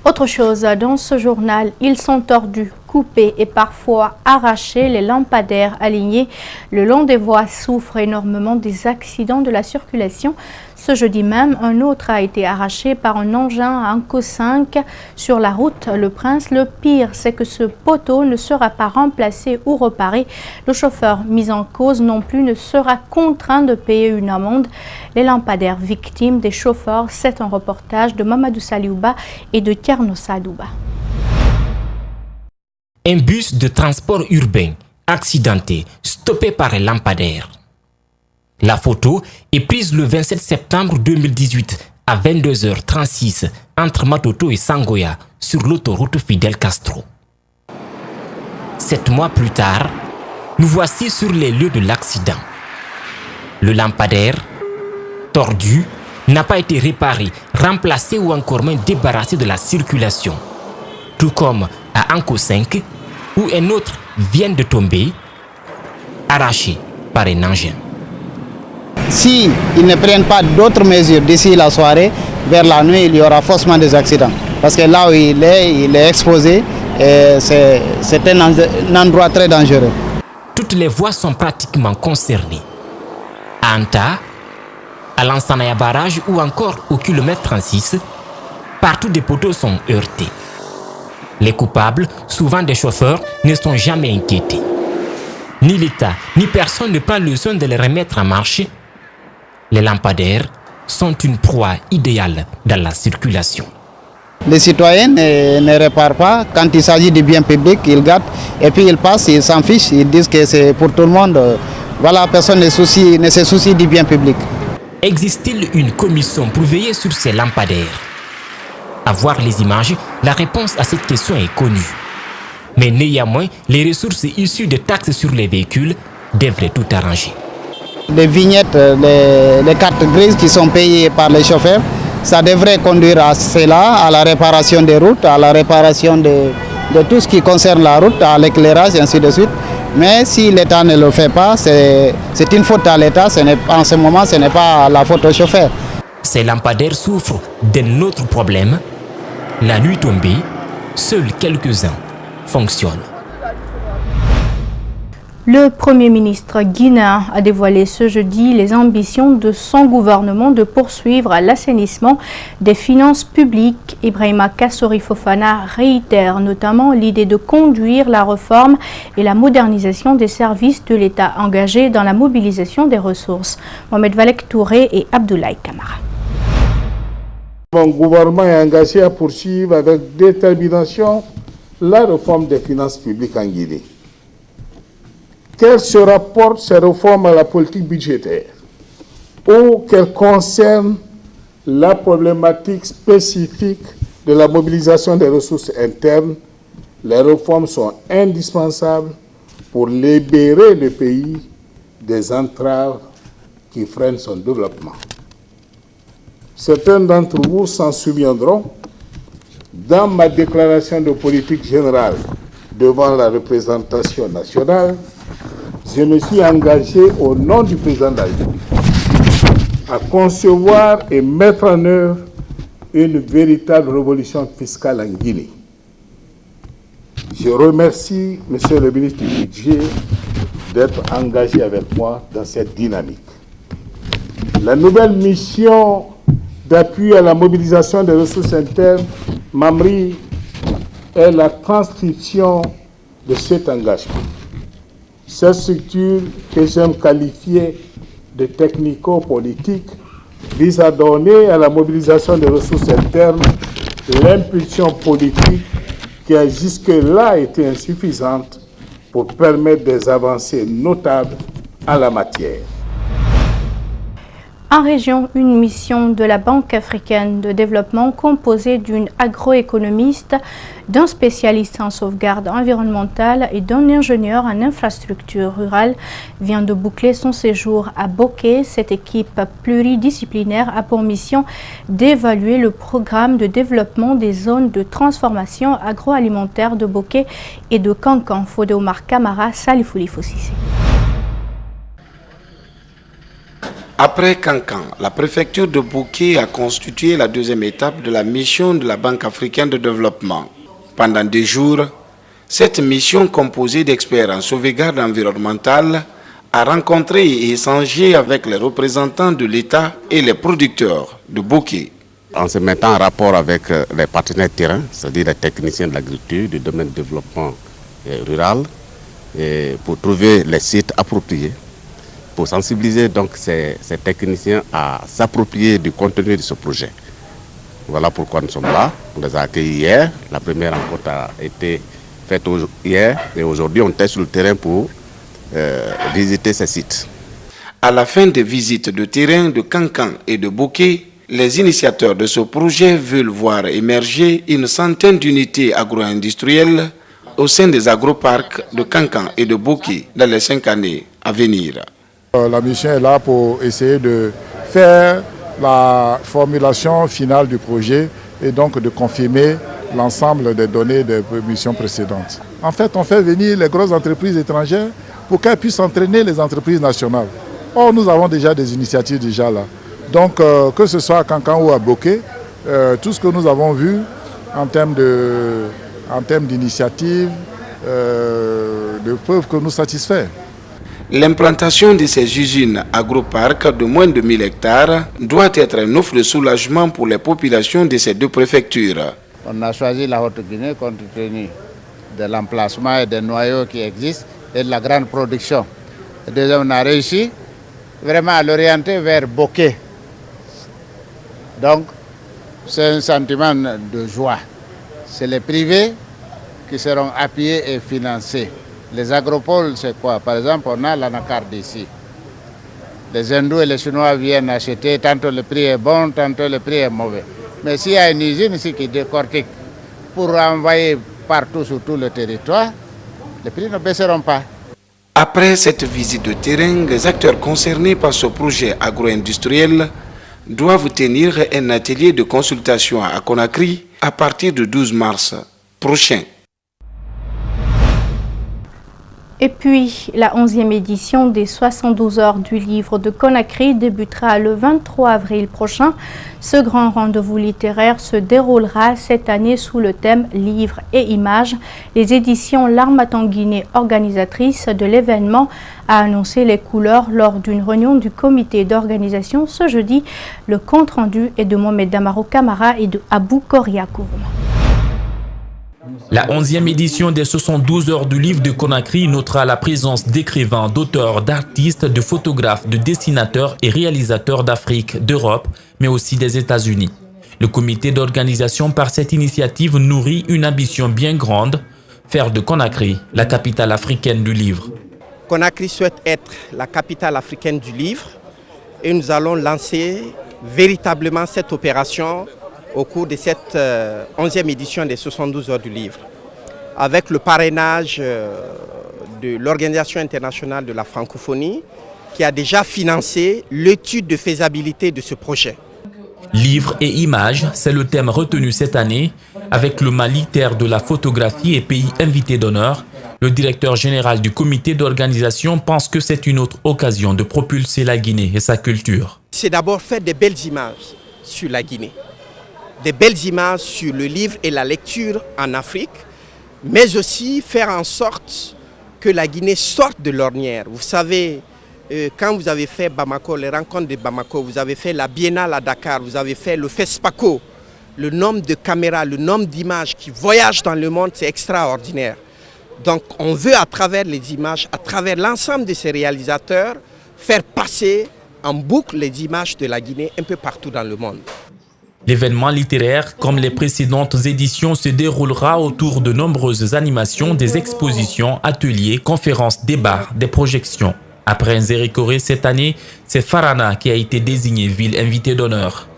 Autre chose, dans ce journal, ils sont tordus, coupés et parfois arrachés. Les lampadaires alignés le long des voies souffrent énormément des accidents de la circulation. Ce jeudi même, un autre a été arraché par un engin à Anko 5 sur la route Le Prince. Le pire, c'est que ce poteau ne sera pas remplacé ou reparé. Le chauffeur mis en cause non plus ne sera contraint de payer une amende. Les lampadaires victimes des chauffeurs, c'est un reportage de Mamadou Saliouba et de Tierno Sadouba. Un bus de transport urbain accidenté, stoppé par un lampadaire. La photo est prise le 27 septembre 2018 à 22h36 entre Matoto et Sangoya sur l'autoroute Fidel Castro. 7 mois plus tard, nous voici sur les lieux de l'accident. Le lampadaire, tordu, n'a pas été réparé, remplacé ou encore même débarrassé de la circulation. Tout comme à Anko 5, où un autre vient de tomber, arraché par un engin. Si ils ne prennent pas d'autres mesures d'ici la soirée, vers la nuit, il y aura forcément des accidents. Parce que là où il est exposé, c'est un endroit très dangereux. Toutes les voies sont pratiquement concernées. À Anta, à l'Ansanaya Barrage ou encore au kilomètre 36, partout des poteaux sont heurtés. Les coupables, souvent des chauffeurs, ne sont jamais inquiétés. Ni l'État, ni personne ne prend le soin de les remettre en marche. Les lampadaires sont une proie idéale dans la circulation. Les citoyens ne réparent pas. Quand il s'agit du bien public, ils gardent et puis ils passent, ils s'en fichent, ils disent que c'est pour tout le monde. Voilà, personne ne se soucie du bien public. Existe-t-il une commission pour veiller sur ces lampadaires? À voir les images, la réponse à cette question est connue. Mais néanmoins, les ressources issues des taxes sur les véhicules devraient tout arranger. Les vignettes, les cartes grises qui sont payées par les chauffeurs, ça devrait conduire à cela, à la réparation des routes, à la réparation de tout ce qui concerne la route, à l'éclairage et ainsi de suite. Mais si l'État ne le fait pas, c'est une faute à l'État. En ce moment, ce n'est pas la faute au chauffeur. Ces lampadaires souffrent d'un autre problème. La nuit tombée, seuls quelques-uns fonctionnent. Le Premier ministre guinéen a dévoilé ce jeudi les ambitions de son gouvernement de poursuivre l'assainissement des finances publiques. Ibrahima Kassori Fofana réitère notamment l'idée de conduire la réforme et la modernisation des services de l'État engagés dans la mobilisation des ressources. Mohamed Valek Touré et Abdoulaye Kamara. Mon gouvernement est engagé à poursuivre avec détermination la réforme des finances publiques en Guinée. Qu'elles se rapportent ces réformes à la politique budgétaire ou qu'elles concernent la problématique spécifique de la mobilisation des ressources internes, les réformes sont indispensables pour libérer le pays des entraves qui freinent son développement. Certains d'entre vous s'en souviendront, dans ma déclaration de politique générale devant la représentation nationale, je me suis engagé au nom du président de la République à concevoir et mettre en œuvre une véritable révolution fiscale en Guinée. Je remercie Monsieur le ministre du Budget d'être engagé avec moi dans cette dynamique. La nouvelle mission d'appui à la mobilisation des ressources internes, MAMRI, est la transcription de cet engagement. Cette structure, que j'aime qualifier de technico-politique, vise à donner à la mobilisation des ressources internes l'impulsion politique qui a jusque-là été insuffisante pour permettre des avancées notables en la matière. En région, une mission de la Banque africaine de développement composée d'une agroéconomiste, d'un spécialiste en sauvegarde environnementale et d'un ingénieur en infrastructure rurale vient de boucler son séjour à Bokeh. Cette équipe pluridisciplinaire a pour mission d'évaluer le programme de développement des zones de transformation agroalimentaire de Bokeh et de Kankan. Fodé Omar Kamara, Salifouli Fossissé. Après Cancan, la préfecture de Bouquet a constitué la deuxième étape de la mission de la Banque africaine de développement. Pendant 2 jours, cette mission composée d'experts en sauvegarde environnementale a rencontré et échangé avec les représentants de l'État et les producteurs de Bouquet. En se mettant en rapport avec les partenaires terrain, c'est-à-dire les techniciens de l'agriculture, du domaine de développement rural, et pour trouver les sites appropriés, pour sensibiliser donc ces techniciens à s'approprier du contenu de ce projet. Voilà pourquoi nous sommes là. On les a accueillis hier. La première rencontre a été faite hier et aujourd'hui on est sur le terrain pour visiter ces sites. À la fin des visites de terrain de Cancan et de Bouquet, les initiateurs de ce projet veulent voir émerger une centaine d'unités agro-industrielles au sein des agroparcs de Cancan et de Bouquet dans les 5 années à venir. La mission est là pour essayer de faire la formulation finale du projet et donc de confirmer l'ensemble des données des missions précédentes. En fait, on fait venir les grosses entreprises étrangères pour qu'elles puissent entraîner les entreprises nationales. Or, nous avons déjà des initiatives déjà là. Donc, que ce soit à Cancan ou à Bouquet, tout ce que nous avons vu en termes d'initiatives ne peuvent que nous satisfaire. L'implantation de ces usines agroparcs de moins de 1000 hectares doit être une offre de soulagement pour les populations de ces 2 préfectures. On a choisi la Haute-Guinée compte tenu de l'emplacement et des noyaux qui existent et de la grande production. Et deuxième, on a réussi vraiment à l'orienter vers Bouquet. Donc, c'est un sentiment de joie. C'est les privés qui seront appuyés et financés. Les agropoles, c'est quoi? Par exemple, on a l'anacarde ici. Les hindous et les chinois viennent acheter, tantôt le prix est bon, tantôt le prix est mauvais. Mais s'il y a une usine ici qui décortique pour envoyer partout sur tout le territoire, les prix ne baisseront pas. Après cette visite de terrain, les acteurs concernés par ce projet agro-industriel doivent tenir un atelier de consultation à Conakry à partir du 12 mars prochain. Et puis, la 11e édition des 72 heures du livre de Conakry débutera le 23 avril prochain. Ce grand rendez-vous littéraire se déroulera cette année sous le thème Livres et images. Les éditions L'Harmattan Guinée, organisatrices de l'événement, a annoncé les couleurs lors d'une réunion du comité d'organisation ce jeudi. Le compte-rendu est de Mohamed Damaro Camara et de Abou Koria Kouroum. La 11e édition des 72 heures du livre de Conakry notera la présence d'écrivains, d'auteurs, d'artistes, de photographes, de dessinateurs et réalisateurs d'Afrique, d'Europe, mais aussi des États-Unis. Le comité d'organisation par cette initiative nourrit une ambition bien grande, faire de Conakry la capitale africaine du livre. Conakry souhaite être la capitale africaine du livre et nous allons lancer véritablement cette opération au cours de cette 11e édition des 72 heures du livre, avec le parrainage de l'Organisation internationale de la francophonie qui a déjà financé l'étude de faisabilité de ce projet. Livres et images, c'est le thème retenu cette année avec le Mali, terre de la photographie et pays invité d'honneur. Le directeur général du comité d'organisation pense que c'est une autre occasion de propulser la Guinée et sa culture. C'est d'abord faire des belles images sur la Guinée. Des belles images sur le livre et la lecture en Afrique, mais aussi faire en sorte que la Guinée sorte de l'ornière. Vous savez, quand vous avez fait Bamako, les rencontres de Bamako, vous avez fait la Biennale à Dakar, vous avez fait le FESPACO, le nombre de caméras, le nombre d'images qui voyagent dans le monde, c'est extraordinaire. Donc on veut à travers les images, à travers l'ensemble de ces réalisateurs, faire passer en boucle les images de la Guinée un peu partout dans le monde. L'événement littéraire, comme les précédentes éditions, se déroulera autour de nombreuses animations, des expositions, ateliers, conférences, débats, des projections. Après Nzérikoré cette année, c'est Farana qui a été désigné ville invitée d'honneur.